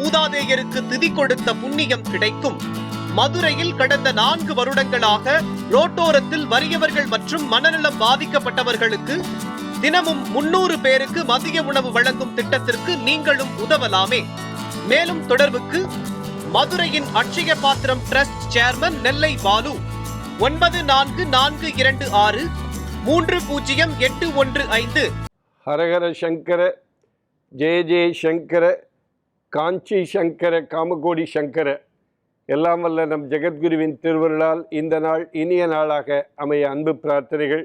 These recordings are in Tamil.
மூதாதையருக்கு திதி கொடுத்த புண்ணியம் கிடைக்கும். மதுரையில் கடந்த 4 வருடங்களாக ரோட்டோரத்தில் வறியவர்கள் மற்றும் மனநலம் பாதிக்கப்பட்டவர்களுக்கு தினமும் 300 பேருக்கு மதிய உணவு வழங்கும் திட்டத்திற்கு நீங்களும் உதவலாமே. மேலும் தொடர்புக்கு மதுரையின் அட்சய பாத்திரம் டிரஸ்ட் சேர்மன் நெல்லை பாலு 9446300815. ஹரஹர சங்கர, ஜெய ஜெய சங்கர, காஞ்சி சங்கர, காமகோடி சங்கர. எல்லாம் வல்ல நம் ஜெகத்குருவின் திருவருளால் இந்த நாள் இனிய நாளாக அமைய அன்பு பிரார்த்தனைகள்.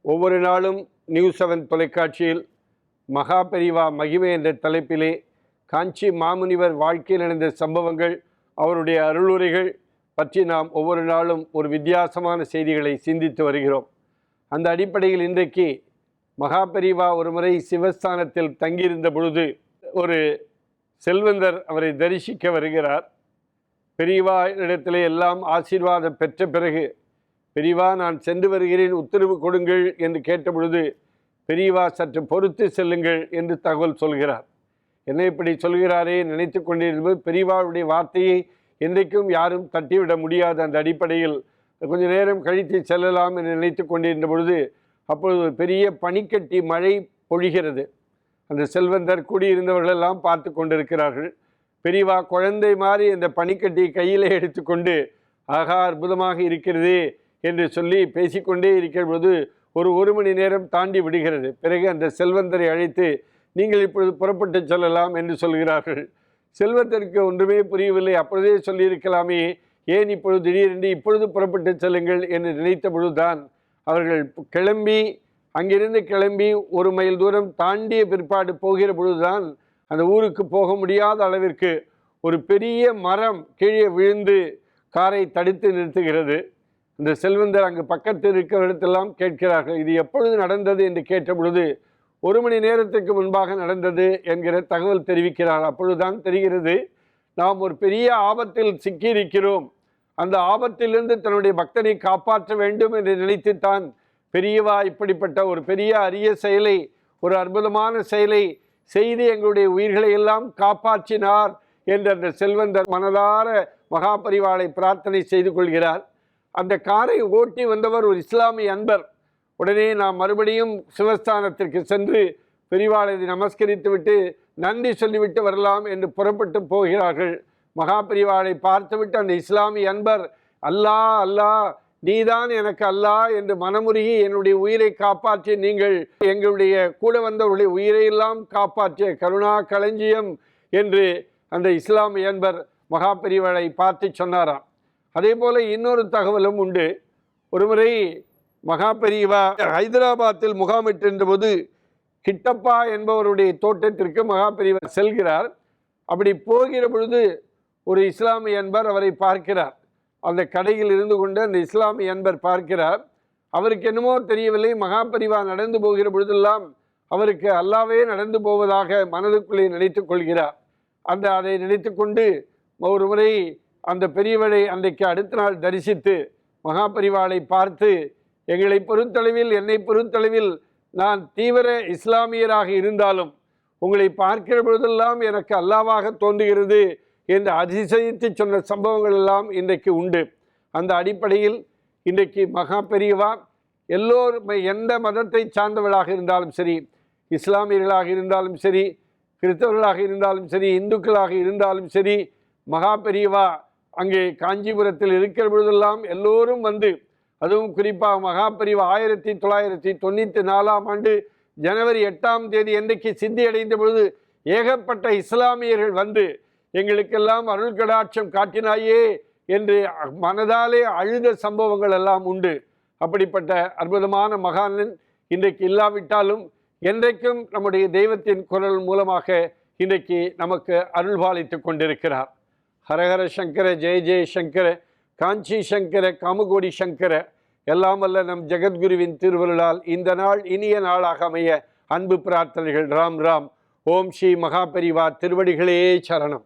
ஒவ்வொரு நாளும் நியூஸ் 7 தொலைக்காட்சியில் மகா பெரிவா மகிமை என்ற தலைப்பிலே காஞ்சி மாமுனிவர் வாழ்க்கையில் நடந்த சம்பவங்கள், அவருடைய அருளுரைகள் பற்றி நாம் ஒவ்வொரு நாளும் ஒரு வித்தியாசமான செய்திகளை சிந்தித்து வருகிறோம். அந்த அடிப்படையில் இன்றைக்கு மகா பெரிவா ஒரு முறை சிவஸ்தானத்தில் தங்கியிருந்த பொழுது ஒரு செல்வந்தர் அவரை தரிசிக்க வருகிறார். பெரியவா இடத்திலே எல்லாம் ஆசீர்வாதம் பெற்ற பிறகு, பெரியவா நான் சென்று வருகிறேன், உத்தரவு கொடுங்கள் என்று கேட்ட பொழுது, பெரியவா சற்று பொறுத்து செல்லுங்கள் என்று தகவல் சொல்கிறார். என்ன இப்படி சொல்கிறாரே நினைத்து கொண்டிருந்தது. பெரியவாவுடைய வார்த்தையை என்றைக்கும் யாரும் தட்டிவிட முடியாது. அந்த அடிப்படையில் கொஞ்ச நேரம் கழித்து செல்லலாம் என்று நினைத்து கொண்டிருந்த பொழுது அப்பொழுது ஒரு பெரிய பனிக்கட்டி மழை பொழிகிறது. அந்த செல்வந்தர் கூடியிருந்தவர்களெல்லாம் பார்த்து கொண்டிருக்கிறார்கள். பெரியவா குழந்தை மாதிரி அந்த பனிக்கட்டியை கையிலே எடுத்துக்கொண்டு ஆகா அற்புதமாக இருக்கிறது என்று சொல்லி பேசிக்கொண்டே இருக்கிற பொழுது ஒரு மணி நேரம் தாண்டி விடுகிறது. பிறகு அந்த செல்வந்தரை அழைத்து நீங்கள் இப்பொழுது புறப்பட்டு செல்லலாம் என்று சொல்கிறார்கள். செல்வந்தருக்கு ஒன்றுமே புரியவில்லை. அப்பொழுதே சொல்லியிருக்கலாமே, ஏன் இப்பொழுது திடீரென்று இப்பொழுது புறப்பட்டு செல்லுங்கள் என்று நினைத்த பொழுதுதான் அவர்கள் அங்கிருந்து கிளம்பி 1 மைல் தூரம் தாண்டிய பிற்பாடு போகிற பொழுதுதான் அந்த ஊருக்கு போக முடியாத அளவிற்கு ஒரு பெரிய மரம் கீழே விழுந்து காரை தடுத்து நிறுத்துகிறது. அந்த செல்வந்தர் அங்கு பக்கத்தில் இருக்கிறவர்களெல்லாம் கேட்கிறார்கள், இது எப்பொழுது நடந்தது என்று கேட்ட பொழுது 1 மணி நேரத்துக்கு முன்பாக நடந்தது என்கிற தகவல் தெரிவிக்கிறார். அப்பொழுதுதான் தெரிகிறது, நாம் ஒரு பெரிய ஆபத்தில் சிக்கியிருக்கிறோம். அந்த ஆபத்திலிருந்து தன்னுடைய பக்தனை காப்பாற்ற வேண்டும் என்று நினைத்துத்தான் பெரியவா இப்படிப்பட்ட ஒரு பெரிய அரிய செயலை, ஒரு அற்புதமான செயலை செய்து எங்களுடைய உயிர்களை எல்லாம் காப்பாற்றினார் என்று அந்த செல்வந்தர் மனதார மகாபரிவாளை பிரார்த்தனை செய்து கொள்கிறார். அந்த காரை ஓட்டி வந்தவர் ஒரு இஸ்லாமிய அன்பர். உடனே நாம் மறுபடியும் சிவஸ்தானத்திற்கு சென்று பெரிவாளை நமஸ்கரித்து விட்டு நன்றி சொல்லிவிட்டு வரலாம் என்று புறப்பட்டு போகிறார்கள். மகாபரிவாளை பார்த்துவிட்டு அந்த இஸ்லாமிய அன்பர், அல்லாஹ் அல்லாஹ் நீதான் எனக்கு அல்லாஹ் என்று மனமுருகி என்னுடைய உயிரை காப்பாற்றி நீங்கள் எங்களுடைய கூட வந்தவருடைய உயிரையெல்லாம் காப்பாற்றிய கருணா களஞ்சியம் என்று அந்த இஸ்லாமிய அன்பர் மகாபரிவாளை பார்த்து சொன்னாராம். அதே போல இன்னொரு தகவலும் உண்டு. ஒருமுறை மகாபரிவா ஹைதராபாத்தில் முகாமிட்டிருந்த போது கிட்டப்பா என்பவருடைய தோட்டத்திற்கு மகாபரிவா செல்கிறார். அப்படி போகிற பொழுது ஒரு இஸ்லாமிய அன்பர் அவரை பார்க்கிறார். அந்த கடையில் இருந்து கொண்டு அந்த இஸ்லாமிய அன்பர் பார்க்கிறார். அவருக்கு என்னமோ தெரியவில்லை, மகாபரிவா நடந்து போகிற பொழுதெல்லாம் அவருக்கு அல்லாவே நடந்து போவதாக மனதுக்குள்ளே நினைத்து கொள்கிறார். அதை நினைத்து கொண்டு ஒரு முறை அந்த பெரியவரை அன்றைக்கு அடுத்த நாள் தரிசித்து மகாபரிவாளை பார்த்து, என்னை பொறுத்தளவில் நான் தீவிர இஸ்லாமியராக இருந்தாலும் உங்களை பார்க்கிற பொழுதெல்லாம் எனக்கு அல்லாவாக தோன்றுகிறது என்று அதிசயித்து சொன்ன சம்பவங்கள் எல்லாம் இன்றைக்கு உண்டு. அந்த அடிப்படையில் இன்றைக்கு மகா பெரியவா எல்லோரும் எந்த மதத்தை சார்ந்தவர்களாக இருந்தாலும் சரி, இஸ்லாமியர்களாக இருந்தாலும் சரி, கிறிஸ்தவர்களாக இருந்தாலும் சரி, இந்துக்களாக இருந்தாலும் சரி, மகா பெரியவா அங்கே காஞ்சிபுரத்தில் இருக்கிற பொழுதெல்லாம் எல்லோரும் வந்து, அதுவும் குறிப்பாக மகா பெரியவா 1994 ஜனவரி 8ஆம் தேதி என்றைக்கு சித்தி அடைந்த பொழுது ஏகப்பட்ட இஸ்லாமியர்கள் வந்து எங்களுக்கெல்லாம் அருள் கடாட்சம் காட்டினாயே என்று மனதாலே அழுத சம்பவங்கள் எல்லாம் உண்டு. அப்படிப்பட்ட அற்புதமான மகானன் இன்றைக்கு இல்லாவிட்டாலும் என்றைக்கும் நம்முடைய தெய்வத்தின் குரல் மூலமாக இன்றைக்கு நமக்கு அருள்பாலித்து கொண்டிருக்கிறார். ஹரஹர சங்கர, ஜெய ஜெய சங்கர, காஞ்சி சங்கர, காமகோடி சங்கர. எல்லாம் வல்ல நம் ஜெகத்குருவின் திருவருளால் இந்த நாள் இனிய நாளாக அமைய அன்பு பிரார்த்தனைகள். ராம் ராம். ஓம் ஸ்ரீ மகாபரிவா திருவடிகளே சரணம்.